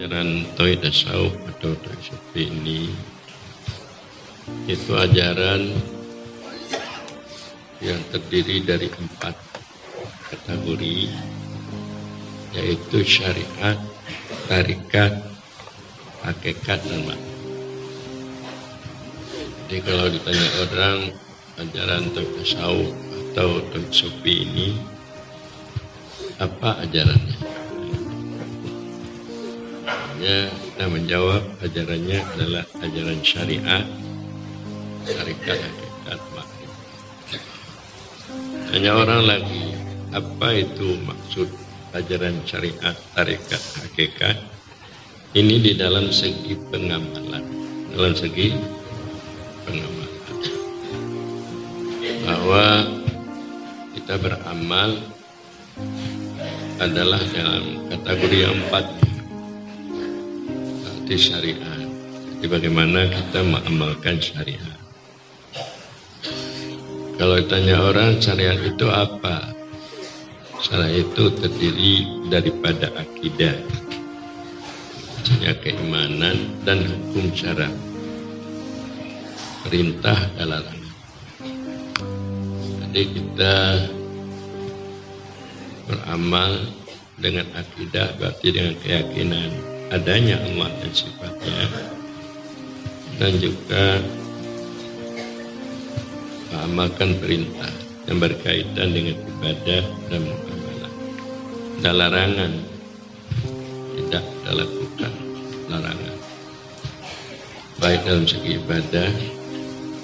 Ajaran Tauhid Tasawuf atau Tauhid Sufi ini itu ajaran yang terdiri dari 4 kategori, yaitu syariat, tarikat, hakikat, dan makna. Jadi kalau ditanya orang ajaran Tauhid Tasawuf atau Tauhid Sufi ini apa ajarannya? Kita menjawab ajarannya adalah ajaran syariat, tarikat, hakikat, makna. Hanya orang lagi, apa itu maksud ajaran syariat, tarikat, hakikat? Ini di dalam segi pengamalan. Dalam segi pengamalan. Bahwa kita beramal adalah dalam kategori yang 4. Di syariat. Jadi bagaimana kita mengamalkan syariat. Kalau ditanya orang syariat itu apa? Syariat itu terdiri daripada akidah, keimanan dan hukum syara, perintah dan larangan. Jadi kita beramal dengan akidah, berarti dengan keyakinan adanya Allah dan sifatnya, dan juga mengamalkan perintah yang berkaitan dengan ibadah dan muamalah. Dan larangan, tidak kita lakukan larangan, baik dalam segi ibadah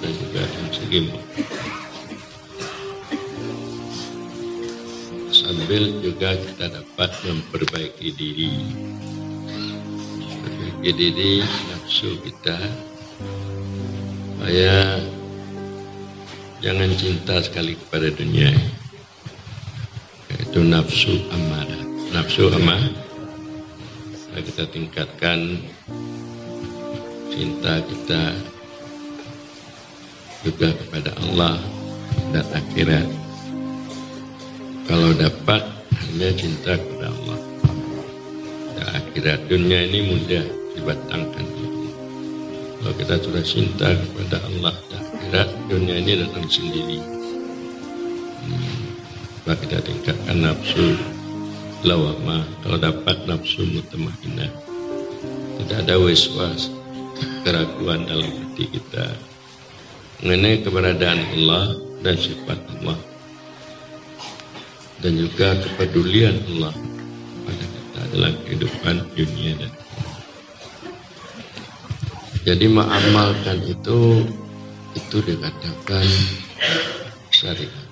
dan juga dalam segi muamalah. Sambil juga kita dapat memperbaiki diri nafsu kita, supaya jangan cinta sekali kepada dunia, yaitu nafsu amarah. Nafsu amarah kita tingkatkan cinta kita juga kepada Allah dan akhirat. Kalau dapat hanya cinta kepada Allah dan akhirat, dunia ini mudah dibatangkan. Kalau kita sudah cinta kepada Allah dan akhirat, dunia ini datang sendiri. Maka kita tingkatkan nafsu lawamah. Kalau dapat nafsu mutmainnah, tidak ada waswas, keraguan dalam hati kita mengenai keberadaan Allah dan sifat Allah, dan juga kepedulian Allah pada kita dalam kehidupan dunia dan jadi mengamalkan itu dikatakan syariat.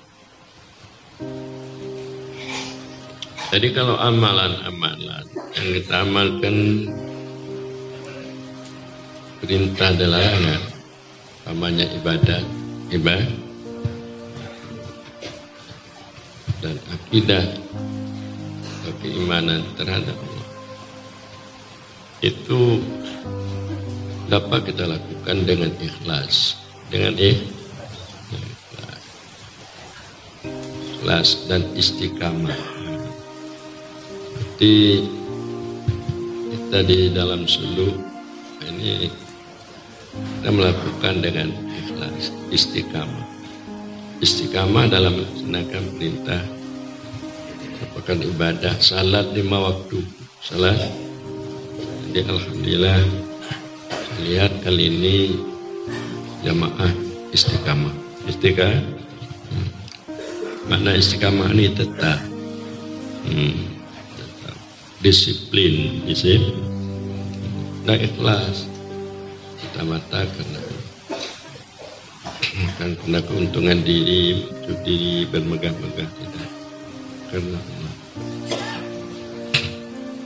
Jadi kalau amalan-amalan yang kita amalkan perintah dan larangan, namanya ibadah dan akidah atau keimanan terhadap Allah, itu dapat kita lakukan dengan ikhlas, ikhlas dan istiqamah. Jadi kita di dalam suluk ini kita melakukan dengan ikhlas, istiqamah. Istiqamah dalam melaksanakan perintah, merupakan ibadah, salat 5 waktu, salat. Jadi alhamdulillah, lihat kali ini jamaah istiqamah. Makna istiqamah ini tetap disiplin dan ikhlas. Mata karena keuntungan diri, untuk diri bermegah-megah, tidak, karena Allah.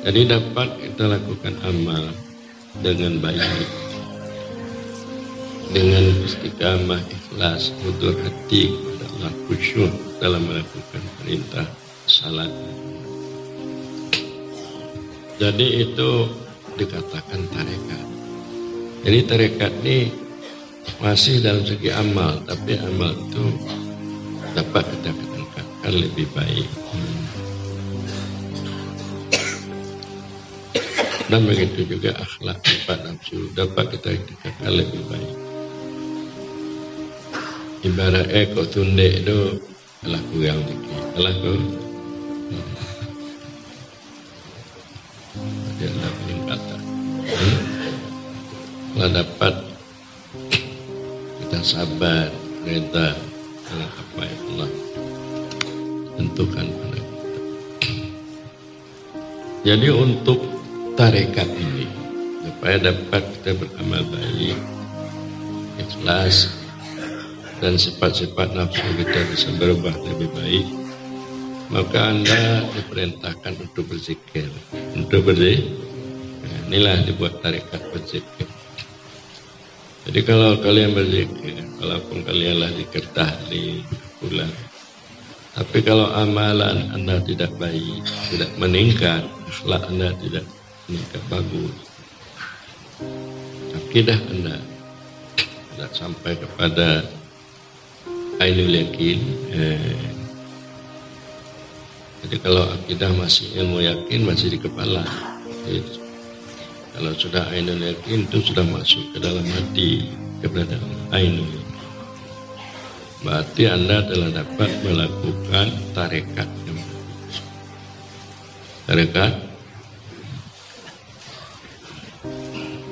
Jadi dapat kita lakukan amal dengan baik, dengan istiqamah, ikhlas, hudur hati kepada Allah, khusyuk dalam melakukan perintah salat. Jadi itu dikatakan tarekat. Jadi tarekat ini masih dalam segi amal, tapi amal itu dapat kita katakan lebih baik. Dan begitu juga akhlak sifat nafsu dapat kita tingkatkan lebih baik. Ibarat kok tundek itu adalah kurang dikit. Adalah dia adalah peningkatan. Kalau dapat kita sabar, reda dengan apa yang Allah tentukan pada kita. Jadi untuk tarekat ini supaya dapat kita beramal baik, ikhlas, dan sifat-sifat nafsu kita bisa berubah lebih baik, maka Anda diperintahkan untuk berzikir. Untuk berzikir, nah, inilah dibuat tarekat berzikir. Jadi kalau kalian berzikir, walaupun kalian lah zikir tahlil, pulang, tapi kalau amalan Anda tidak baik, tidak meningkat, akhlak Anda tidak meningkat bagus, akidah Anda tidak sampai kepada ainul yakin. Jadi kalau akidah masih ilmu yakin masih di kepala. Jadi, kalau sudah ainul yakin itu sudah masuk ke dalam hati keberadaan ainul yakin. Berarti Anda telah dapat melakukan tarekat yang bagus. Tarekat.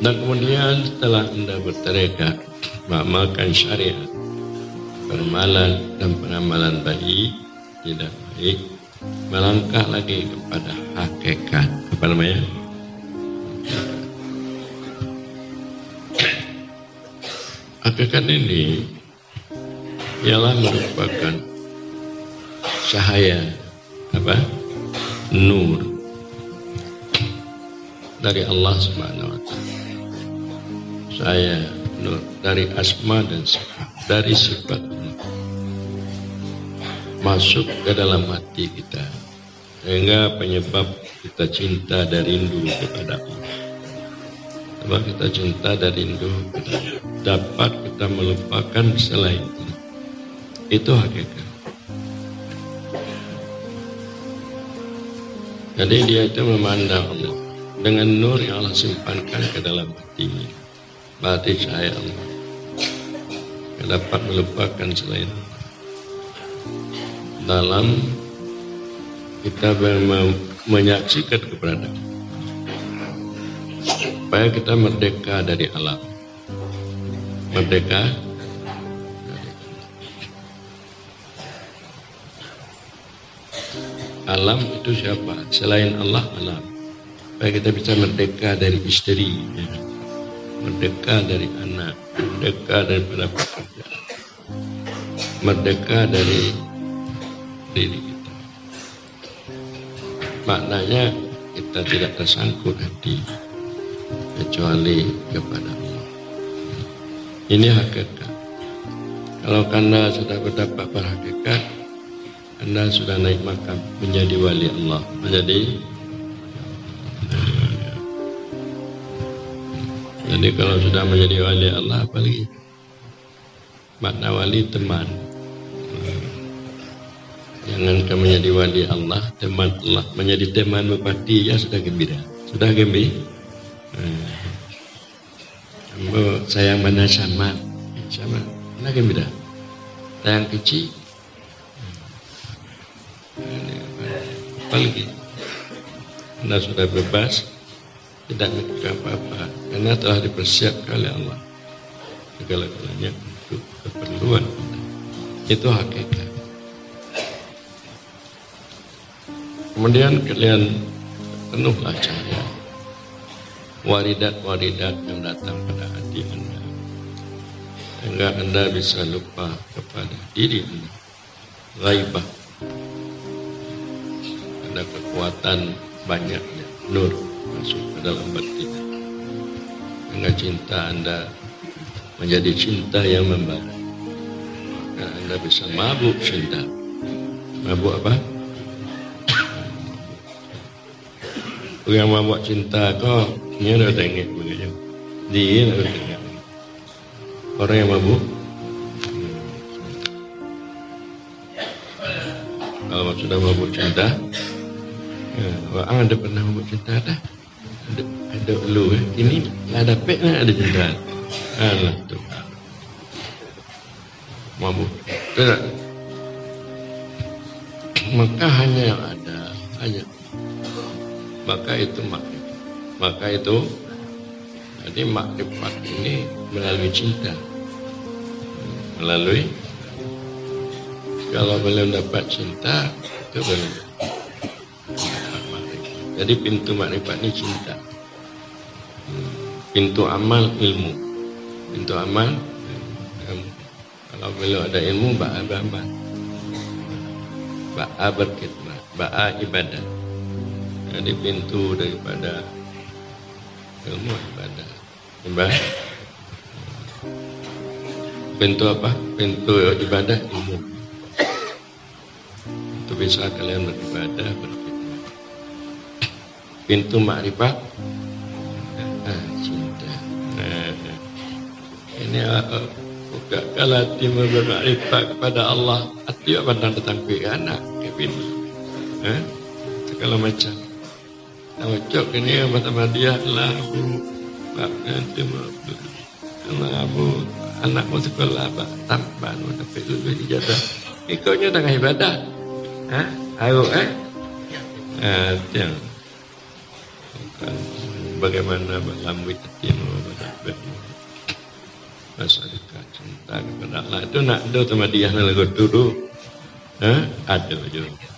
Dan kemudian setelah Anda bertarekat, mengamalkan syariat, peramalan dan pengamalan baik, tidak baik, melangkah lagi kepada hakikat. Apa namanya? Hakikat ini ialah merupakan cahaya, nur dari Allah Subhanahu wa Ta'ala. Cahaya nur dari asma dan sifat, dari sifat Allah masuk ke dalam hati kita, sehingga penyebab kita cinta dan rindu kepada Allah. Sebab kita cinta dan rindu kepada Allah, dapat kita melupakan selain Allah. Itu hakikat. Jadi dia itu memandang Allah dengan nur yang Allah simpankan ke dalam hatinya. Berarti cahaya Allah yang dapat melupakan selain Allah. Dalam kita menyaksikan keberadaan, supaya kita merdeka dari alam. Merdeka dari alam itu siapa? Selain Allah, alam. Supaya kita bisa merdeka dari istri, ya. Merdeka dari anak, merdeka daripada pekerjaan, merdeka dari diri kita. Maknanya kita tidak tersangkut hati kecuali kepada Allah. Ini hakikat. Kalau Anda sudah berdapat berhakikat, Anda sudah naik makam menjadi wali Allah, jadi kalau sudah menjadi wali Allah, apalagi makna wali teman. Jangan kamu menjadi wali Allah, teman Allah, menjadi teman bupati, ya sudah gembira. Sudah gembira. Kamu sayang mana sama, mana gembira. Sayang kecil. Apalagi Anda sudah bebas, tidak melakukan apa-apa, karena telah dipersiapkan oleh Allah segala-galanya untuk keperluan Anda. Itu hakikat. Kemudian kalian penuhlah cahaya waridat-waridat yang datang pada hati Anda, sehingga Anda bisa lupa kepada diri Anda. Ghaibah, ada kekuatan banyaknya nur masuk ke dalam batin, sehingga cinta Anda menjadi cinta yang membara. Maka Anda bisa mabuk cinta. Mabuk apa? Yang mabuk cinta kok dia udah tengok begitu. Dia udah tengok. Orang yang mabuk, kalau sudah mabuk cinta, Anda pernah mabuk cinta dah? ada lu ini ada peknya ada cinta. Allah Tuhan. Mabuk. Tidak. Maka hanya yang ada hanya. Maka itu makrifat. Maka itu jadi makrifat ini melalui cinta. Melalui kalau belum dapat cinta itu belum dapat makrifat. Jadi pintu makrifat ini cinta. Pintu amal ilmu. Pintu amal ilmu. Kalau belum ada ilmu ba'a beramal. Ba'a berkhidmat, ba'a ibadah. Jadi pintu daripada ilmu ibadah. Ibadah. Pintu apa? Pintu ibadah ilmu. Itu bisa kalian beribadah, berkhidmat. Pintu makrifat cinta. Ini buka kalau hati bermakrifat kepada Allah, hati apa datang ke anak ke bini. Segala macam. Cocok ini sama dia lah bu, nanti bu, anakmu sekolah tambah, tapi lebih ijazah. Ikutnya dengan ibadah, ayo yang bagaimana melambui hatimu berhati masyarakat cinta kepada Allah itu nak do sama dia lagu dulu, ada juga.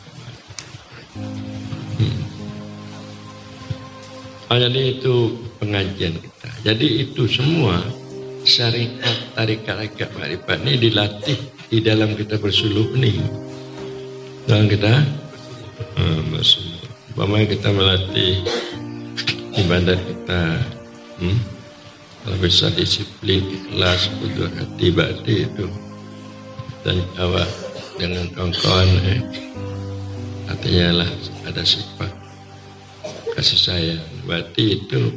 Jadi itu pengajian kita. Jadi itu semua syariat tarikat-tarikat makrifat ini dilatih di dalam kita bersuluh ini. Dalam kita bersuluh. Bagaimana kita melatih ibadat kita, kalau bisa disiplin, ikhlas, kudus hati, bakti itu, dan jawab dengan kawan-kawan, artinya lah ada sifat kasih sayang. Berarti itu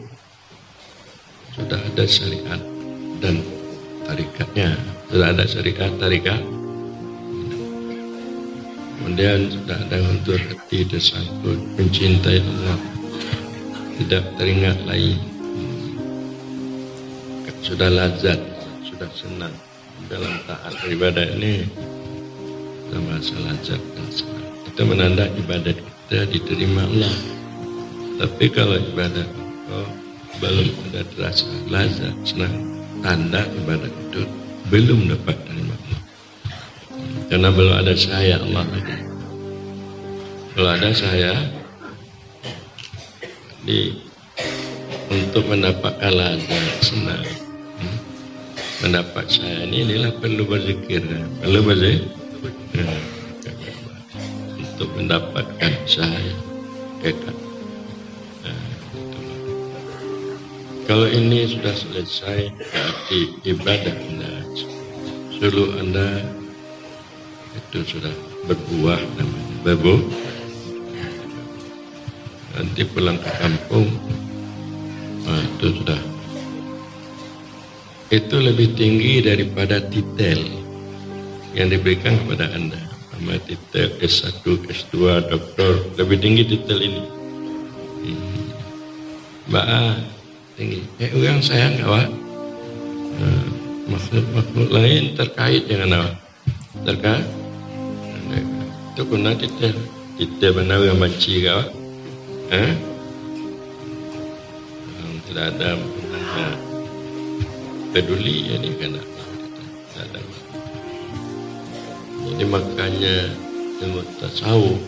sudah ada syariat dan tarikatnya, sudah ada syariat tarikat. Kemudian sudah ada untuk hati tersangkut mencintai Allah, tidak teringat lain, sudah lazat, sudah senang dalam taat ibadah ini, sama lazat dan senang. Itu menanda ibadat kita diterima Allah. Tapi kalau ibadah belum ada terasa lazat, senang, tanda ibadah itu belum dapat terima Allah. Karena belum ada cahaya Allah lagi. Kalau ada cahaya, untuk mendapatkan lazat, senang, mendapat cahaya ini inilah perlu berzikir, perlu berzikir untuk mendapatkan cahaya dekat. Kalau ini sudah selesai, berarti ibadah Anda, suluh Anda itu sudah berbuah namanya, berbuah. Nanti pulang ke kampung, itu sudah. Itu lebih tinggi daripada titel yang diberikan kepada Anda. Sama titel S1, S2, doktor, lebih tinggi titel ini. Tinggi. Orang sayang awak, makhluk lain terkait dengan awak, terkait. Itu guna titel benar yang benci awak, tidak ada peduli ini kan tidak ada. Jadi makanya ilmu tasawuf,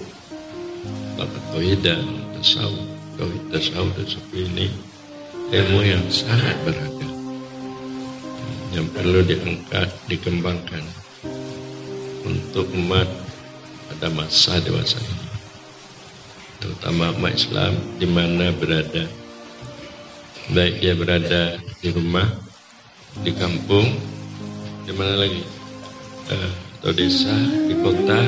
bab tauhidah, tasawuf seperti ini. Ilmu yang sangat berharga yang perlu diangkat, dikembangkan untuk umat pada masa dewasa ini, terutama umat Islam di mana berada, baik dia berada di rumah, di kampung, di mana lagi, atau desa, di kota,